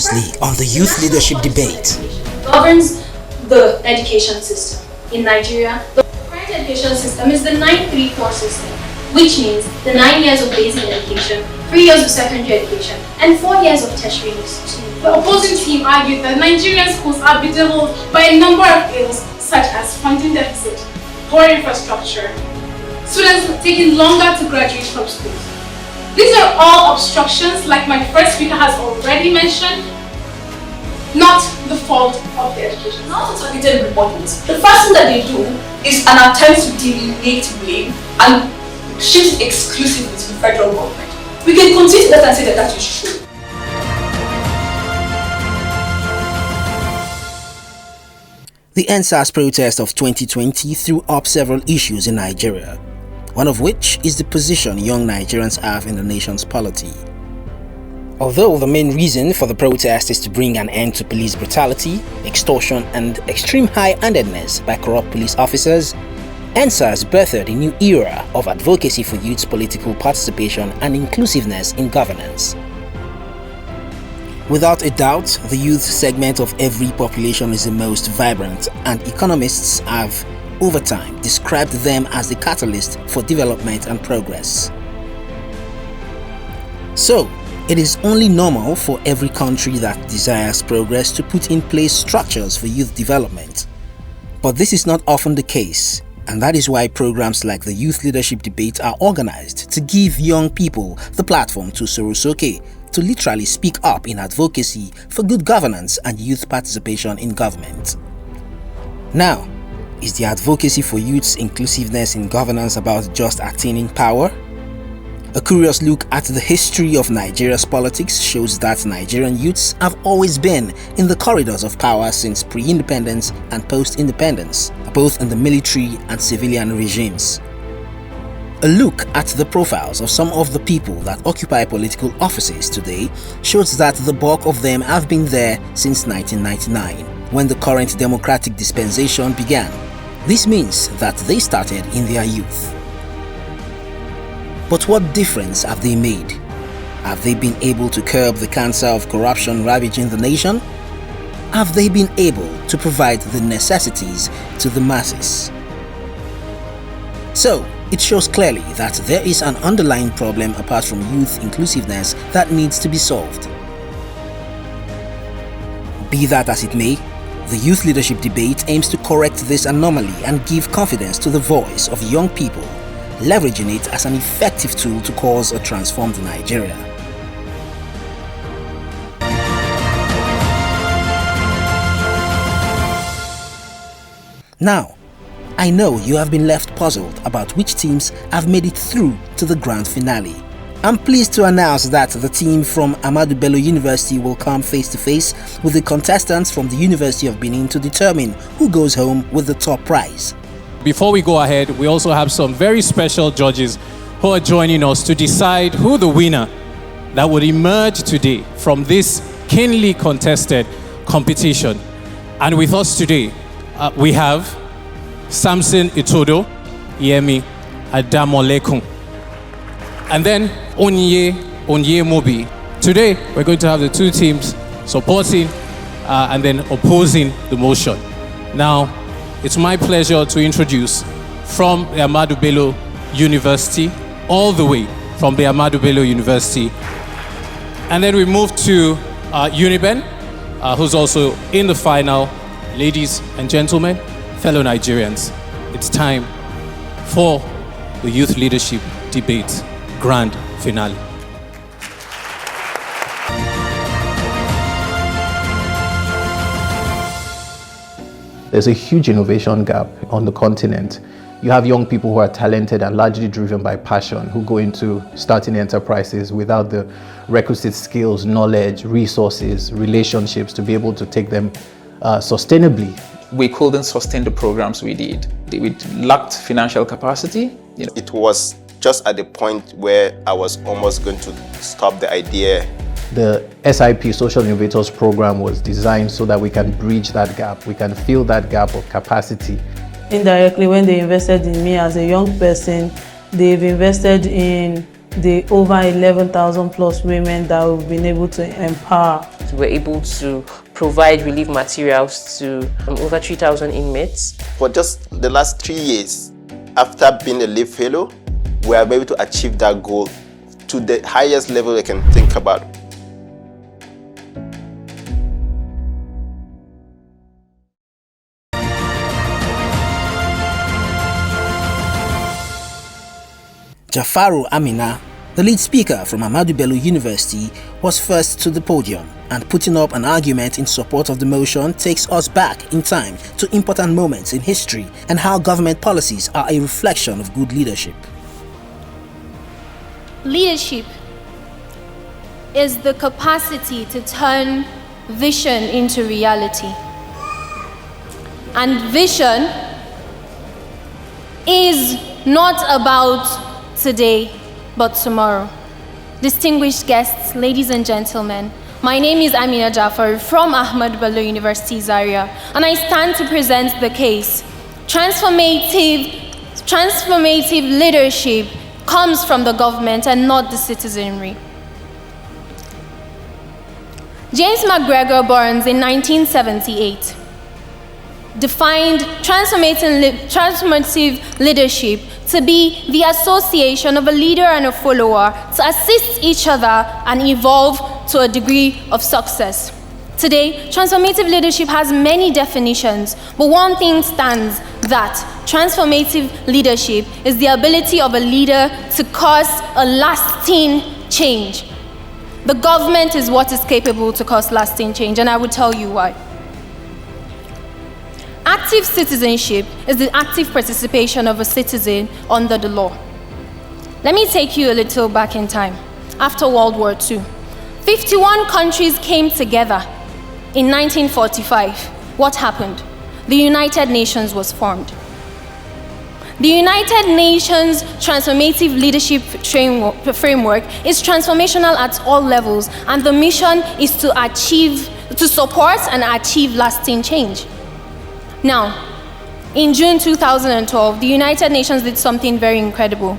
Previously on the Youth Leadership Debate. Governs the education system in Nigeria. The current education system is the 9-3-4 system, which means the 9 years of basic education, 3 years of secondary education, and 4 years of tertiary institution. The opposing team argued that Nigerian schools are bedeviled by a number of ills such as funding deficit, poor infrastructure, students taking longer to graduate from school. These are all obstructions, like my first speaker has already mentioned, not the fault of the education. Now to targeted reporting, the first thing that they do is an attempt to delineate blame and shift exclusively to the federal government. We can continue that and say that that is true. The NSAS protest of 2020 threw up several issues in Nigeria, one of which is the position young Nigerians have in the nation's polity. Although the main reason for the protest is to bring an end to police brutality, extortion, and extreme high-handedness by corrupt police officers, NSAS birthed a new era of advocacy for youth's political participation and inclusiveness in governance. Without a doubt, the youth segment of every population is the most vibrant, and economists have, over time, described them as the catalyst for development and progress. So, it is only normal for every country that desires progress to put in place structures for youth development. But this is not often the case, and that is why programs like the Youth Leadership Debate are organized to give young people the platform to Sorosoke, to literally speak up in advocacy for good governance and youth participation in government. Now, is the advocacy for youth's inclusiveness in governance about just attaining power? A curious look at the history of Nigeria's politics shows that Nigerian youths have always been in the corridors of power since pre-independence and post-independence, both in the military and civilian regimes. A look at the profiles of some of the people that occupy political offices today shows that the bulk of them have been there since 1999, when the current democratic dispensation began. This means that they started in their youth. But what difference have they made? Have they been able to curb the cancer of corruption ravaging the nation? Have they been able to provide the necessities to the masses? So, it shows clearly that there is an underlying problem apart from youth inclusiveness that needs to be solved. Be that as it may, the Youth Leadership Debate aims to correct this anomaly and give confidence to the voice of young people, leveraging it as an effective tool to cause a transformed Nigeria. Now, I know you have been left puzzled about which teams have made it through to the grand finale. I'm pleased to announce that the team from Ahmadu Bello University will come face-to-face with the contestants from the University of Benin to determine who goes home with the top prize. Before we go ahead, we also have some very special judges who are joining us to decide who the winner that would emerge today from this keenly contested competition. And with us today, we have Samson Itodo, Yemi Adamolekun, and then Onye Mobi. Today, we're going to have the two teams supporting and then opposing the motion. Now, it's my pleasure to introduce from the Ahmadu Bello University, all the way from the Ahmadu Bello University. And then we move to Uniben, who's also in the final. Ladies and gentlemen, fellow Nigerians, it's time for the Youth Leadership Debate Grand Finale. There's a huge innovation gap on the continent. You have young people who are talented and largely driven by passion, who go into starting enterprises without the requisite skills, knowledge, resources, relationships to be able to take them sustainably. We couldn't sustain the programs we did. We lacked financial capacity. It was just at the point where I was almost going to stop the idea. The SIP Social Innovators Program was designed so that we can bridge that gap. We can fill that gap of capacity. Indirectly, when they invested in me as a young person, they've invested in the over 11,000 plus women that we've been able to empower. We're able to provide relief materials to over 3,000 inmates. For just the last 3 years, after being a LIVE fellow, we are able to achieve that goal to the highest level I can think about. Jafaru Amina, the lead speaker from Ahmadu Bello University, was first to the podium, and putting up an argument in support of the motion takes us back in time to important moments in history and how government policies are a reflection of good leadership. Leadership is the capacity to turn vision into reality. And vision is not about today, but tomorrow. Distinguished guests, ladies and gentlemen, my name is Amina Jafar from Ahmadu Bello University, Zaria, and I stand to present the case. Transformative leadership comes from the government and not the citizenry. James McGregor Burns in 1978 defined transformative leadership to be the association of a leader and a follower to assist each other and evolve to a degree of success. Today, transformative leadership has many definitions, but one thing stands, that transformative leadership is the ability of a leader to cause a lasting change. The government is what is capable to cause lasting change, and I will tell you why. Active citizenship is the active participation of a citizen under the law. Let me take you a little back in time. After World War II, 51 countries came together. In 1945, what happened? The United Nations was formed. The United Nations Transformative Leadership Framework is transformational at all levels, and the mission is to support and achieve lasting change. Now, in June 2012, the United Nations did something very incredible.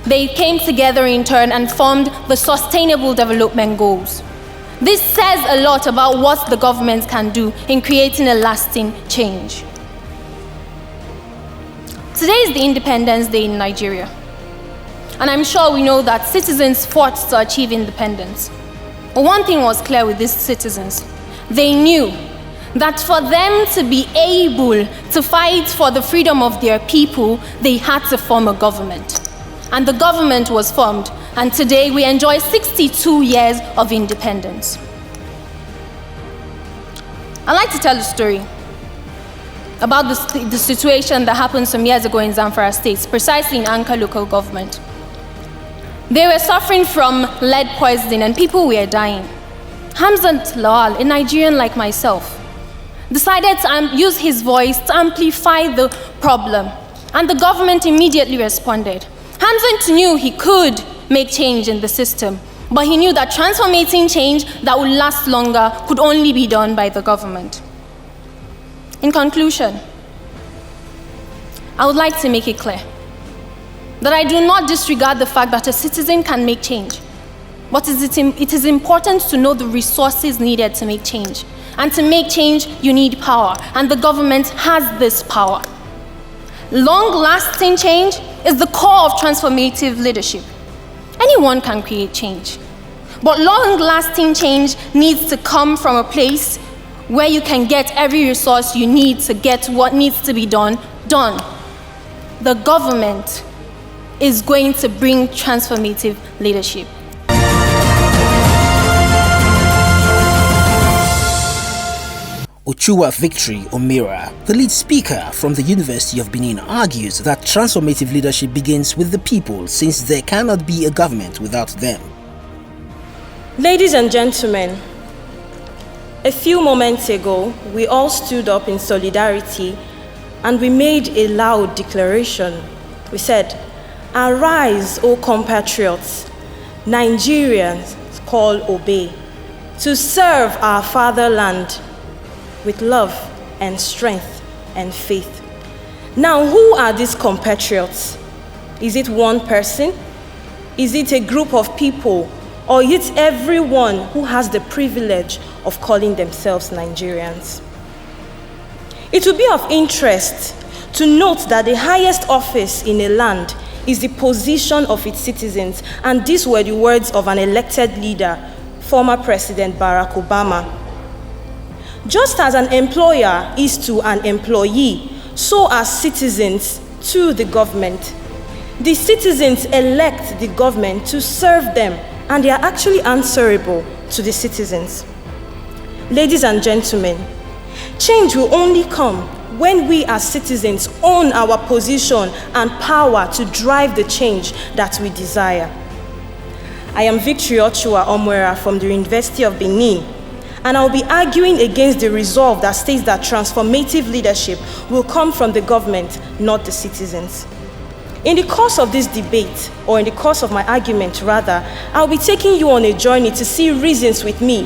They came together in turn and formed the Sustainable Development Goals. This says a lot about what the government can do in creating a lasting change. Today is the Independence Day in Nigeria. And I'm sure we know that citizens fought to achieve independence. But one thing was clear with these citizens. They knew that for them to be able to fight for the freedom of their people, they had to form a government. And the government was formed, and today we enjoy 62 years of independence. I'd like to tell a story about the situation that happened some years ago in Zamfara State, precisely in Anka local government. They were suffering from lead poisoning and people were dying. Hamzat Lawal, a Nigerian like myself, decided to use his voice to amplify the problem, and the government immediately responded. Hamzat knew he could make change in the system, but he knew that transformating change that would last longer could only be done by the government. In conclusion, I would like to make it clear that I do not disregard the fact that a citizen can make change, but it is important to know the resources needed to make change. And to make change, you need power, and the government has this power. Long-lasting change is the core of transformative leadership. Anyone can create change, but long-lasting change needs to come from a place where you can get every resource you need to get what needs to be done. The government is going to bring transformative leadership. Ochuwa Victory Omira, the lead speaker from the University of Benin, argues that transformative leadership begins with the people, since there cannot be a government without them. Ladies and gentlemen, a few moments ago, we all stood up in solidarity and we made a loud declaration. We said, "Arise, O compatriots, Nigerians call obey, to serve our fatherland with love and strength and faith." Now, who are these compatriots? Is it one person? Is it a group of people? Or is it everyone who has the privilege of calling themselves Nigerians? It will be of interest to note that the highest office in a land is the position of its citizens, and these were the words of an elected leader, former President Barack Obama. Just as an employer is to an employee, so are citizens to the government. The citizens elect the government to serve them, and they are actually answerable to the citizens. Ladies and gentlemen, change will only come when we as citizens own our position and power to drive the change that we desire. I am Victory Ochua Omwera from the University of Benin, and I will be arguing against the resolve that states that transformative leadership will come from the government, not the citizens. In the course of this debate, or in the course of my argument rather, I'll be taking you on a journey to see reasons with me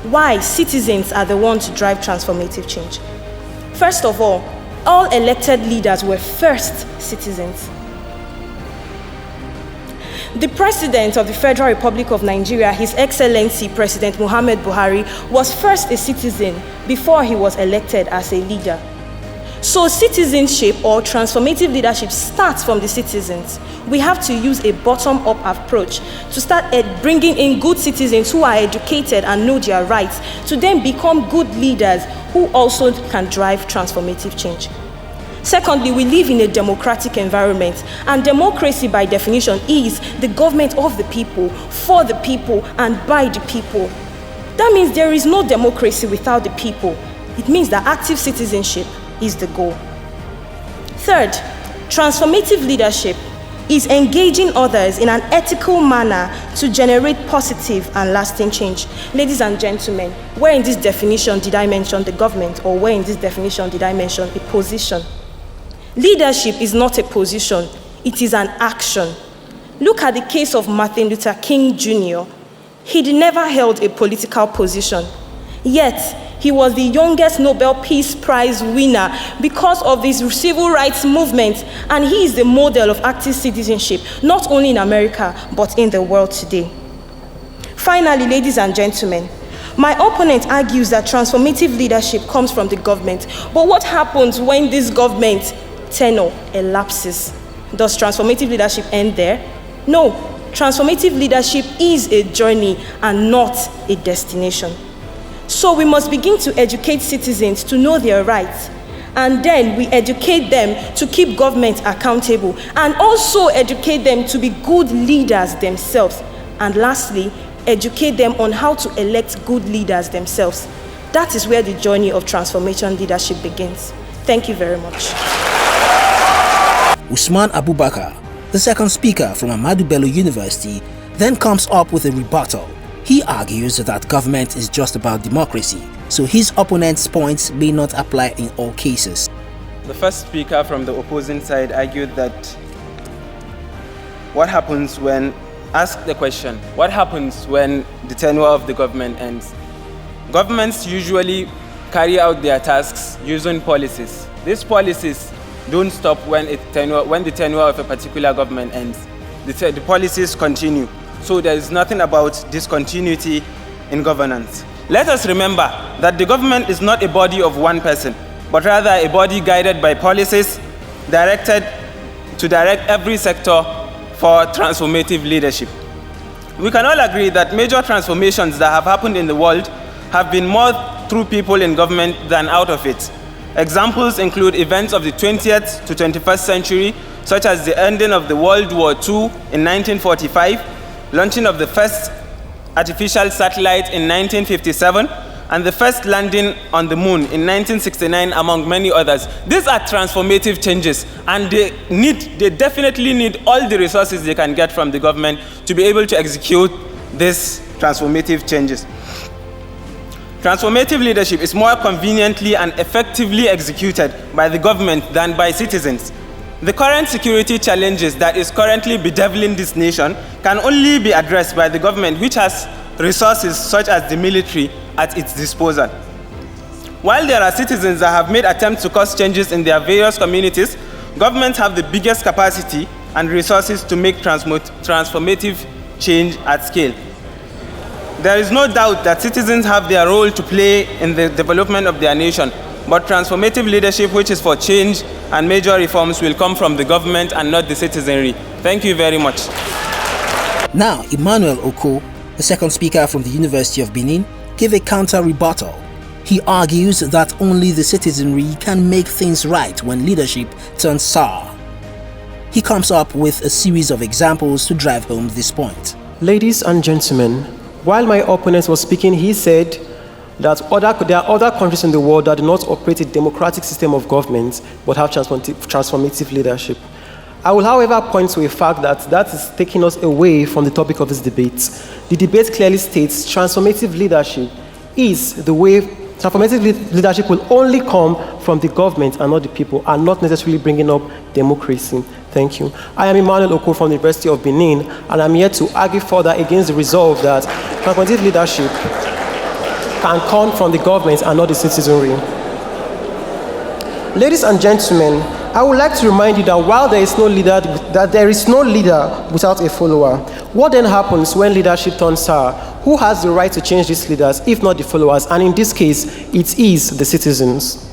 why citizens are the ones to drive transformative change. First of all elected leaders were first citizens. The President of the Federal Republic of Nigeria, His Excellency President Muhammad Buhari, was first a citizen before he was elected as a leader. So citizenship or transformative leadership starts from the citizens. We have to use a bottom-up approach to start bringing in good citizens who are educated and know their rights to then become good leaders who also can drive transformative change. Secondly, we live in a democratic environment, and democracy by definition is the government of the people, for the people, and by the people. That means there is no democracy without the people. It means that active citizenship is the goal. Third, transformative leadership is engaging others in an ethical manner to generate positive and lasting change. Ladies and gentlemen, where in this definition did I mention the government, or where in this definition did I mention a position? Leadership is not a position, it is an action. Look at the case of Martin Luther King Jr. He never held a political position, yet he was the youngest Nobel Peace Prize winner because of his civil rights movement, and he is the model of active citizenship, not only in America, but in the world today. Finally, ladies and gentlemen, my opponent argues that transformative leadership comes from the government, but what happens when this government tenure elapses? Does transformative leadership end there? No, transformative leadership is a journey and not a destination. So we must begin to educate citizens to know their rights, and then we educate them to keep government accountable, and also educate them to be good leaders themselves. And lastly, educate them on how to elect good leaders themselves. That is where the journey of transformation leadership begins. Thank you very much. Usman Abubakar, the second speaker from Ahmadu Bello University, then comes up with a rebuttal. He argues that government is just about democracy, so his opponent's points may not apply in all cases. The first speaker from the opposing side argued that what happens when the tenure of the government ends? Governments usually carry out their tasks using policies. These policies don't stop when the tenure of a particular government ends. The policies continue. So there is nothing about discontinuity in governance. Let us remember that the government is not a body of one person, but rather a body guided by policies directed to direct every sector for transformative leadership. We can all agree that major transformations that have happened in the world have been more through people in government than out of it. Examples include events of the 20th to 21st century, such as the ending of the World War II in 1945, launching of the first artificial satellite in 1957, and the first landing on the moon in 1969, among many others. These are transformative changes, and they definitely need all the resources they can get from the government to be able to execute these transformative changes. Transformative leadership is more conveniently and effectively executed by the government than by citizens. The current security challenges that is currently bedeviling this nation can only be addressed by the government, which has resources such as the military at its disposal. While there are citizens that have made attempts to cause changes in their various communities, governments have the biggest capacity and resources to make transformative change at scale. There is no doubt that citizens have their role to play in the development of their nation, but transformative leadership, which is for change and major reforms, will come from the government and not the citizenry. Thank you very much. Now, Emmanuel Oko, the second speaker from the University of Benin, gave a counter-rebuttal. He argues that only the citizenry can make things right when leadership turns sour. He comes up with a series of examples to drive home this point. Ladies and gentlemen, while my opponent was speaking, he said that there are other countries in the world that do not operate a democratic system of government but have transformative leadership. I will, however, point to a fact that is taking us away from the topic of this debate. The debate clearly states transformative leadership is the way. Transformative leadership will only come from the government and not the people, and not necessarily bringing up democracy. Thank you. I am Emmanuel Oko from the University of Benin, and I'm here to argue further against the resolve that transformative leadership can come from the government and not the citizenry. Ladies and gentlemen, I would like to remind you that while there is no leader without a follower. What then happens when leadership turns sour? Who has the right to change these leaders, if not the followers? And in this case, it is the citizens.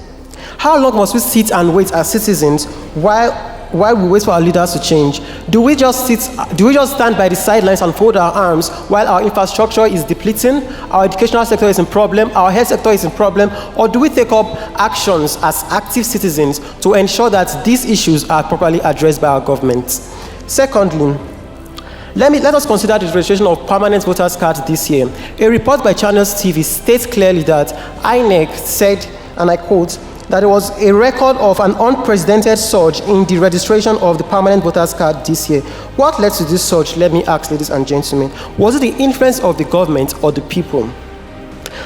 How long must we sit and wait as citizens while we wait for our leaders to change? Do we just stand by the sidelines and fold our arms while our infrastructure is depleting, our educational sector is in problem, our health sector is in problem, or do we take up actions as active citizens to ensure that these issues are properly addressed by our government? Secondly, let us consider the registration of permanent voters cards this year. A report by Channels TV states clearly that INEC said, and I quote, that there was a record of an unprecedented surge in the registration of the permanent voters card this year. What led to this surge, let me ask, ladies and gentlemen? Was it the influence of the government or the people?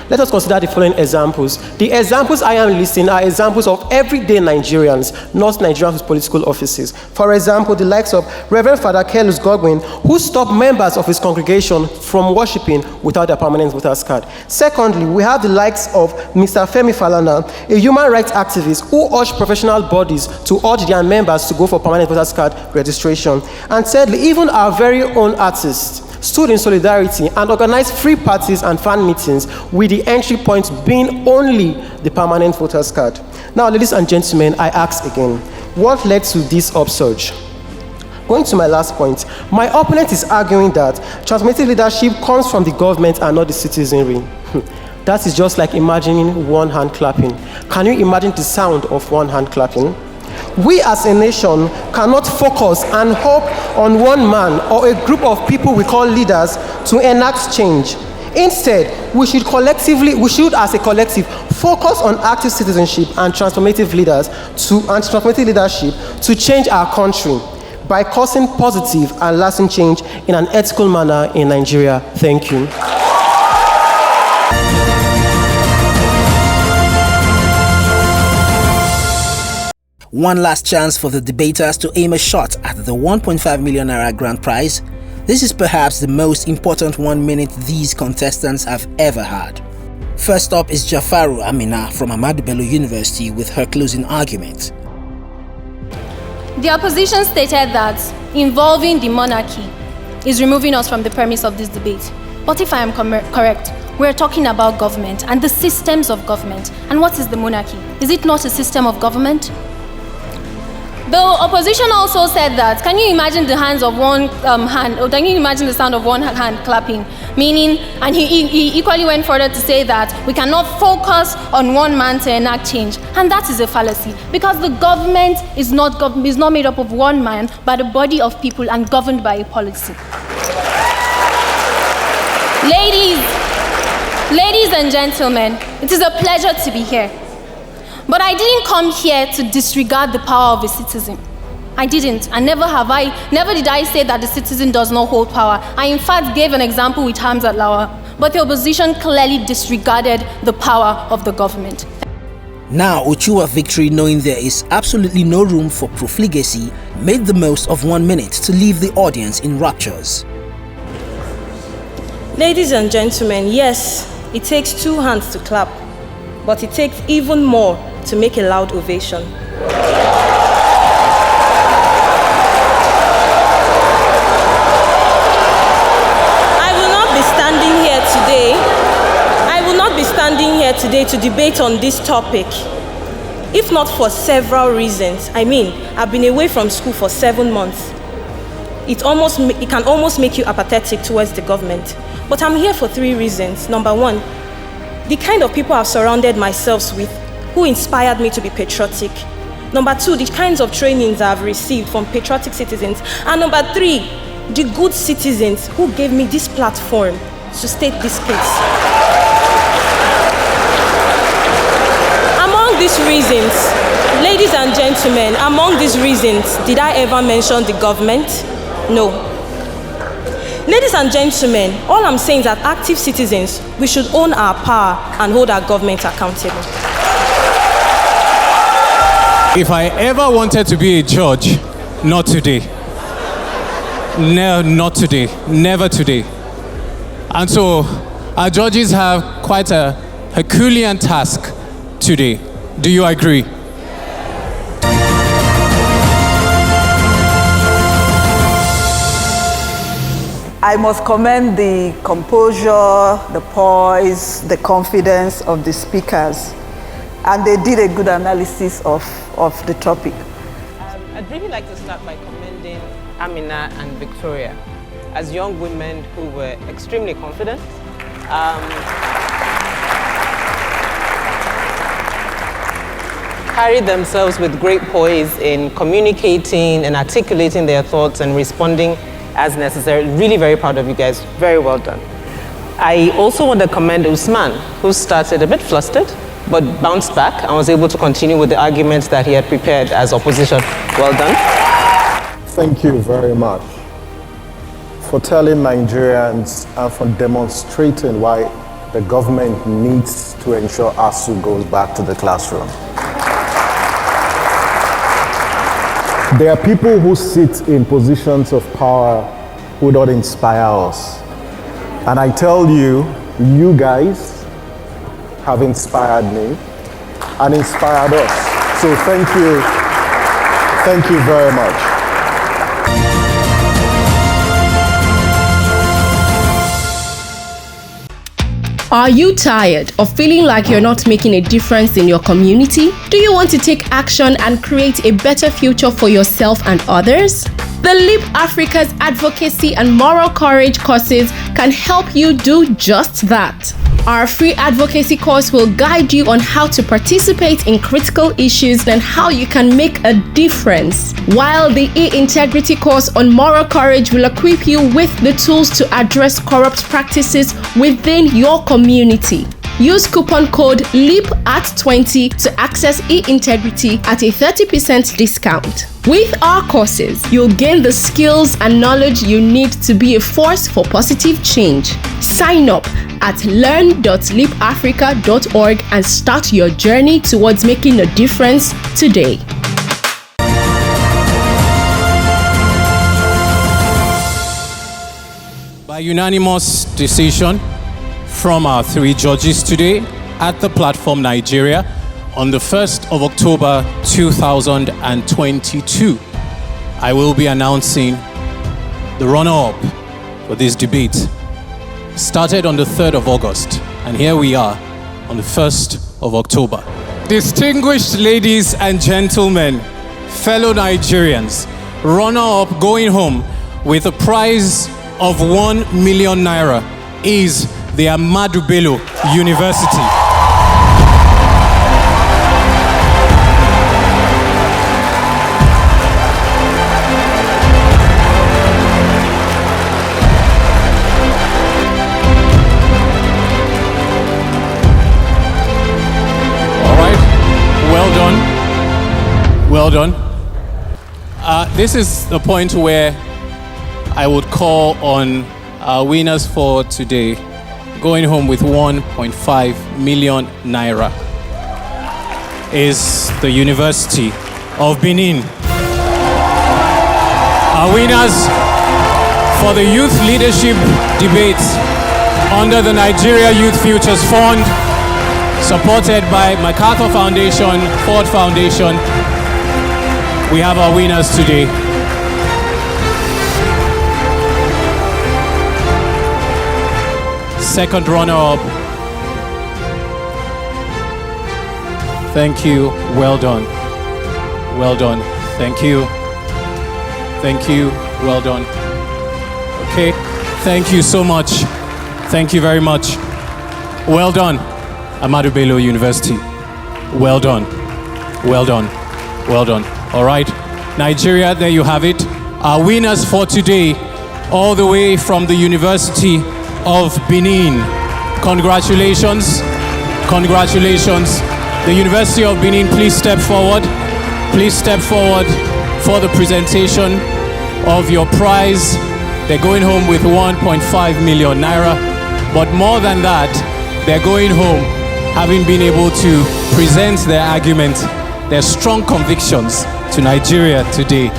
Let us consider the following examples. The examples I am listing are examples of everyday Nigerians, not Nigerians with political offices. For example, the likes of Reverend Father Kelus Godwin, who stopped members of his congregation from worshiping without their permanent voters card. Secondly, we have the likes of Mr. Femi Falana, a human rights activist who urged professional bodies to urge their members to go for permanent voters card registration. And thirdly, even our very own artists stood in solidarity and organized free parties and fan meetings, with the entry point being only the permanent voters card. Now, ladies and gentlemen, I ask again, what led to this upsurge? Going to my last point, my opponent is arguing that transformative leadership comes from the government and not the citizenry. That is just like imagining one hand clapping. Can you imagine the sound of one hand clapping? We as a nation cannot focus and hope on one man or a group of people we call leaders to enact change. Instead, we should as a collective focus on active citizenship and transformative leadership to change our country by causing positive and lasting change in an ethical manner in Nigeria. Thank you. One last chance for the debaters to aim a shot at the 1.5 million naira grand prize. This is perhaps the most important 1 minute these contestants have ever had. First up is Jafaru Amina from Ahmadu Bello University with her closing argument. The opposition stated that involving the monarchy is removing us from the premise of this debate. But if I am correct, we're talking about government and the systems of government. And what is the monarchy? Is it not a system of government? The opposition also said that, can you imagine the hands of one hand, or can you imagine the sound of one hand clapping? Meaning, and he equally went further to say that we cannot focus on one man to enact change. And that is a fallacy, because the government is not made up of one man, but a body of people and governed by a policy. Ladies and gentlemen, it is a pleasure to be here. But I didn't come here to disregard the power of a citizen. I didn't, and never did I say that the citizen does not hold power. I in fact gave an example with Hamzat Lawa, but the opposition clearly disregarded the power of the government. Now, Ochuwa Victory, knowing there is absolutely no room for profligacy, made the most of 1 minute to leave the audience in raptures. Ladies and gentlemen, yes, it takes two hands to clap, but it takes even more to make a loud ovation. here today to debate on this topic, if not for several reasons. I mean, I've been away from school for 7 months. It can almost make you apathetic towards the government. But I'm here for 3 reasons. Number 1, the kind of people I've surrounded myself with who inspired me to be patriotic. Number 2, the kinds of trainings I've received from patriotic citizens. And number 3, the good citizens who gave me this platform to state this case. Among these reasons, ladies and gentlemen, among these reasons, did I ever mention the government? No. Ladies and gentlemen, all I'm saying is that active citizens, we should own our power and hold our government accountable. If I ever wanted to be a judge, not today. No, not today. Never today. And so, our judges have quite a Herculean task today. Do you agree? I must commend the composure, the poise, the confidence of the speakers, and they did a good analysis of the topic. I'd really like to start by commending Amina and Victoria as young women who were extremely confident. Carried themselves with great poise in communicating and articulating their thoughts and responding as necessary. Really very proud of you guys. Very well done. I also want to commend Usman, who started a bit flustered, but bounced back and was able to continue with the arguments that he had prepared as opposition. Well done. Thank you very much for telling Nigerians and for demonstrating why the government needs to ensure ASU goes back to the classroom. There are people who sit in positions of power who don't inspire us. And I tell you, you guys have inspired me and inspired us. So thank you. Thank you very much. Are you tired of feeling like you're not making a difference in your community? Do you want to take action and create a better future for yourself and others? The Leap Africa's advocacy and moral courage courses can help you do just that. Our free advocacy course will guide you on how to participate in critical issues and how you can make a difference, while the e-integrity course on moral courage will equip you with the tools to address corrupt practices within your community. Use coupon code LEAP@20 to access e-integrity at a 30% discount. With our courses, you'll gain the skills and knowledge you need to be a force for positive change. Sign up at learn.leapafrica.org and start your journey towards making a difference today. By unanimous decision from our 3 judges today at the platform Nigeria on the 1st of October 2022, I will be announcing the runner-up for this debate. Started on the 3rd of August, and here we are on the 1st of October. Distinguished ladies and gentlemen, fellow Nigerians, runner-up going home with a prize of 1 million naira is the Ahmadu Bello University. Well done. This is the point where I would call on our winners for today, going home with 1.5 million naira, is the University of Benin. Our winners for the Youth Leadership Debate under the Nigeria Youth Futures Fund, supported by MacArthur Foundation, Ford Foundation. We have our winners today. Second runner-up Thank you. Well done. Well done. Thank you. Thank you. Well done. Okay. Thank you so much. Thank you very much. Well done. Ahmadu Bello University. Well done. Well done. Well done. All right. Nigeria, there you have it. Our winners for today, all the way from the University of Benin. Congratulations. Congratulations. The University of Benin, please step forward. Please step forward for the presentation of your prize. They're going home with 1.5 million naira. But more than that, they're going home having been able to present their argument, their strong convictions to Nigeria today.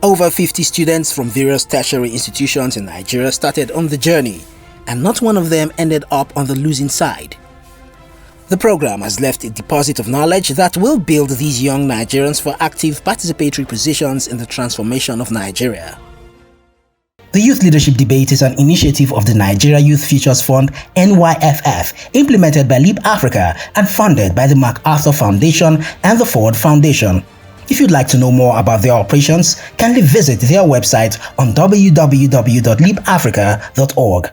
Over 50 students from various tertiary institutions in Nigeria started on the journey, and not one of them ended up on the losing side. The program has left a deposit of knowledge that will build these young Nigerians for active participatory positions in the transformation of Nigeria. The Youth Leadership Debate is an initiative of the Nigeria Youth Futures Fund (NYFF), implemented by Leap Africa and funded by the MacArthur Foundation and the Ford Foundation. If you'd like to know more about their operations, kindly visit their website on www.leapafrica.org.